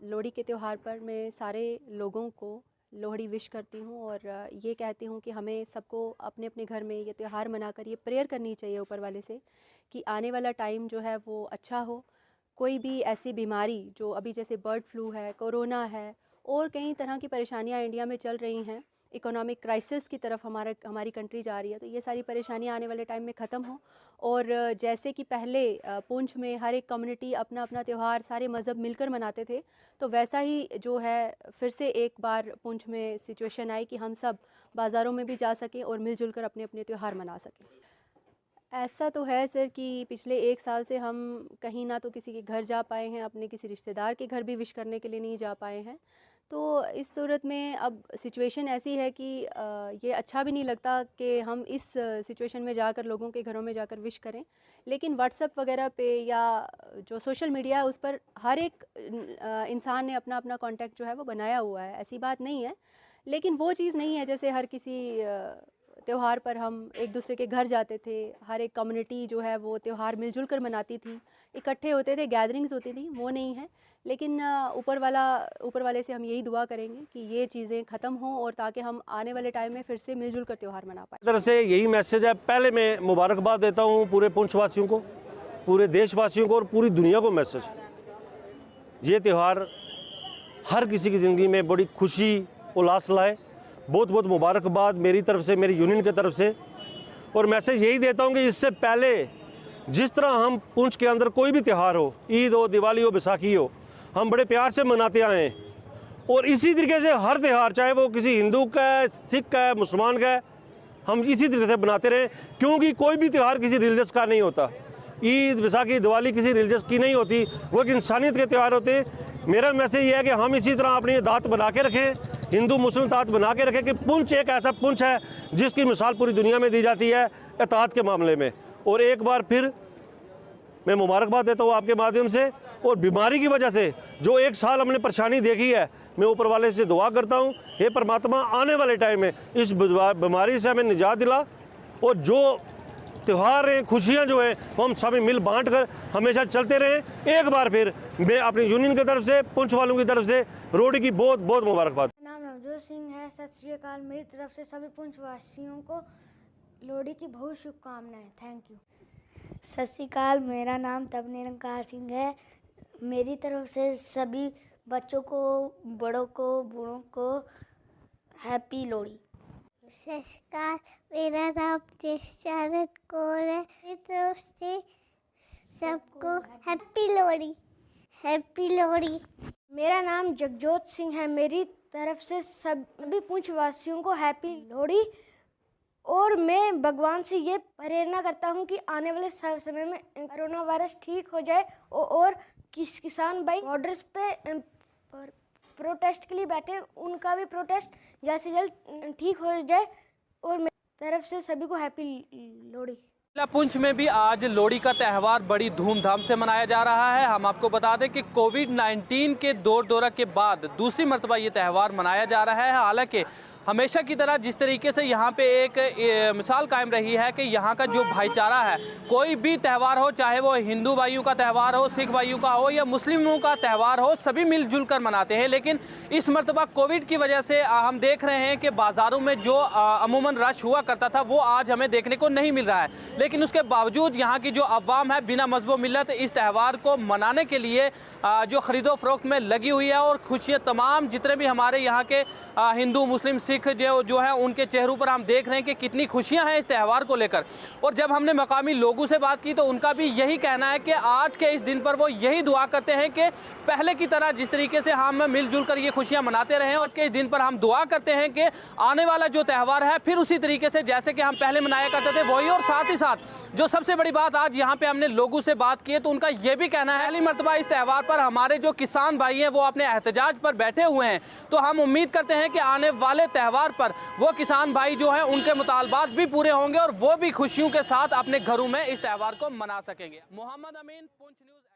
लोहड़ी के त्यौहार पर मैं सारे लोगों को लोहड़ी विश करती हूँ और ये कहती हूँ कि हमें सबको अपने अपने घर में ये त्यौहार मनाकर ये प्रेयर करनी चाहिए ऊपर वाले से कि आने वाला टाइम जो है वो अच्छा हो। कोई भी ऐसी बीमारी जो अभी जैसे बर्ड फ्लू है, कोरोना है और कई तरह की परेशानियाँ इंडिया में चल रही हैं, इकोनॉमिक क्राइसिस की तरफ हमारी कंट्री जा रही है, तो ये सारी परेशानियाँ आने वाले टाइम में ख़त्म हो। और जैसे कि पहले पुंछ में हर एक कम्युनिटी अपना अपना त्यौहार सारे मज़हब मिलकर मनाते थे, तो वैसा ही जो है फिर से एक बार पुंछ में सिचुएशन आई कि हम सब बाज़ारों में भी जा सकें और मिलजुल कर अपने अपने त्यौहार मना सकें। ऐसा तो है सर कि पिछले 1 साल से हम कहीं ना तो किसी के घर जा पाए हैं, अपने किसी रिश्तेदार के घर भी विश करने के लिए नहीं जा पाए हैं। तो इस सूरत में अब सिचुएशन ऐसी है कि ये अच्छा भी नहीं लगता कि हम इस सिचुएशन में जाकर लोगों के घरों में जाकर विश करें। लेकिन व्हाट्सएप वगैरह पे या जो सोशल मीडिया है उस पर हर एक इंसान ने अपना अपना कॉन्टैक्ट जो है वो बनाया हुआ है, ऐसी बात नहीं है। लेकिन वो चीज़ नहीं है जैसे हर किसी त्यौहार पर हम एक दूसरे के घर जाते थे, हर एक कम्युनिटी जो है वो त्यौहार मिलजुल कर मनाती थी, इकट्ठे होते थे, गैदरिंग्स होती थी, वो नहीं है। लेकिन ऊपर वाले से हम यही दुआ करेंगे कि ये चीज़ें ख़त्म हों और ताकि हम आने वाले टाइम में फिर से मिलजुल कर त्यौहार मना पाएँ। तरफ से यही मैसेज है। पहले मैं मुबारकबाद देता हूँ पूरे पुंछ वासियों को, पूरे देशवासियों को और पूरी दुनिया को मैसेज, ये त्यौहार हर किसी की ज़िंदगी में बड़ी खुशी उल्लास लाए। बहुत बहुत मुबारकबाद मेरी तरफ से, मेरी यूनियन की तरफ से। और मैसेज यही देता हूँ कि इससे पहले जिस तरह हम पुंछ के अंदर कोई भी त्यौहार हो, ईद हो, दिवाली हो, बैसाखी हो, हम बड़े प्यार से मनाते आए हैं और इसी तरीके से हर त्यौहार, चाहे वो किसी हिंदू का है, सिख का है, मुसलमान का है, हम इसी तरीके से बनाते रहें। क्योंकि कोई भी त्यौहार किसी रिलीजियस का नहीं होता। ईद, बैसाखी, दिवाली किसी रिलीजियस की नहीं होती, वो एक इंसानियत के त्यौहार होते हैं। मेरा मैसेज ये है कि हम इसी तरह अपनी दात बना के रखें, हिंदू मुस्लिम दात बना के रखें कि पुंछ एक ऐसा पुंछ है जिसकी मिसाल पूरी दुनिया में दी जाती है इत्तेहाद के मामले में। और एक बार फिर मैं मुबारकबाद देता हूँ आपके माध्यम से। और बीमारी की वजह से जो 1 साल हमने परेशानी देखी है, मैं ऊपर वाले से दुआ करता हूँ, हे परमात्मा आने वाले टाइम में इस बीमारी से हमें निजात दिला और जो त्यौहार हैं, खुशियाँ जो हैं, वो हम सभी मिल बांट कर हमेशा चलते रहें। एक बार फिर मैं अपनी यूनियन की तरफ से, पुंछ वालों की तरफ से लोहड़ी की बहुत बहुत मुबारकबाद। मेरा नाम नवजोत सिंह है। सत श्री अकाल। मेरी तरफ से सभी पुंछ वासियों को लोहड़ी की बहुत शुभकामनाएं। Thank you. सत श्री अकाल। मेरा नाम तबनीर सिंह है। मेरी तरफ से सभी बच्चों को, बड़ों को, बूढ़ों को हैप्पी लोहड़ी। नमस्कार, मेरा नाम जसचारत कौर है। मेरी तरफ से सबको हैप्पी लोहड़ी, हैप्पी लोहड़ी। मेरा नाम जगजोत सिंह है। मेरी तरफ से सभी पुंछ वासियों को हैप्पी लोहड़ी। और मैं भगवान से ये प्रेरणा करता हूँ कि आने वाले समय में कोरोना वायरस ठीक हो जाए और किसान भाई बॉर्डर्स पे प्रोटेस्ट के लिए बैठे, उनका भी प्रोटेस्ट जल्द से जल्द ठीक हो जाए। और मेरी तरफ से सभी को हैप्पी लोहड़ी। जिला पुंछ में भी आज लोहड़ी का त्यौहार बड़ी धूमधाम से मनाया जा रहा है। हम आपको बता दें कि कोविड-19 के दौर दौरा के बाद दूसरी मर्तबा ये त्यौहार मनाया जा रहा है। हालांकि हमेशा की तरह जिस तरीके से यहाँ पे एक मिसाल कायम रही है कि यहाँ का जो भाईचारा है, कोई भी त्यौहार हो, चाहे वो हिंदू भाइयों का त्यौहार हो, सिख भाइयों का हो या मुस्लिमों का त्यौहार हो, सभी मिलजुल कर मनाते हैं। लेकिन इस मर्तबा कोविड की वजह से हम देख रहे हैं कि बाज़ारों में जो अमूमन रश हुआ करता था वो आज हमें देखने को नहीं मिल रहा है। लेकिन उसके बावजूद यहाँ की जो अवाम है बिना मज़हब मिल्लत इस त्यौहार को मनाने के लिए जो ख़रीदो फरोख्त में लगी हुई है। और खुशियाँ तमाम जितने भी हमारे यहाँ के हिंदू, मुस्लिम, सिख जो है उनके चेहरों पर हम देख रहे हैं कि कितनी खुशियां हैं इस त्यौहार को लेकर। और जब हमने मकामी लोगों से बात की तो उनका भी यही कहना है कि आज के इस दिन पर वो यही दुआ करते हैं कि पहले की तरह जिस तरीके से हम मिलजुल कर ये खुशियां मनाते रहे, और के इस दिन पर हम दुआ करते हैं कि आने वाला जो त्यौहार है फिर उसी तरीके से जैसे कि हम पहले मनाया करते थे वही। और साथ ही साथ जो सबसे बड़ी बात, आज यहाँ पे हमने लोगों से बात की है तो उनका ये भी कहना है पहली मर्तबा इस त्यौहार पर हमारे जो किसान भाई हैं वो अपने एहतजाज पर बैठे हुए हैं। तो हम उम्मीद करते हैं कि आने वाले त्यौहार पर वो किसान भाई जो हैं उनके मुतालबात भी पूरे होंगे और वो भी खुशियों के साथ अपने घरों में इस त्यौहार को मना सकेंगे। मोहम्मद अमीन, पुंछ न्यूज़।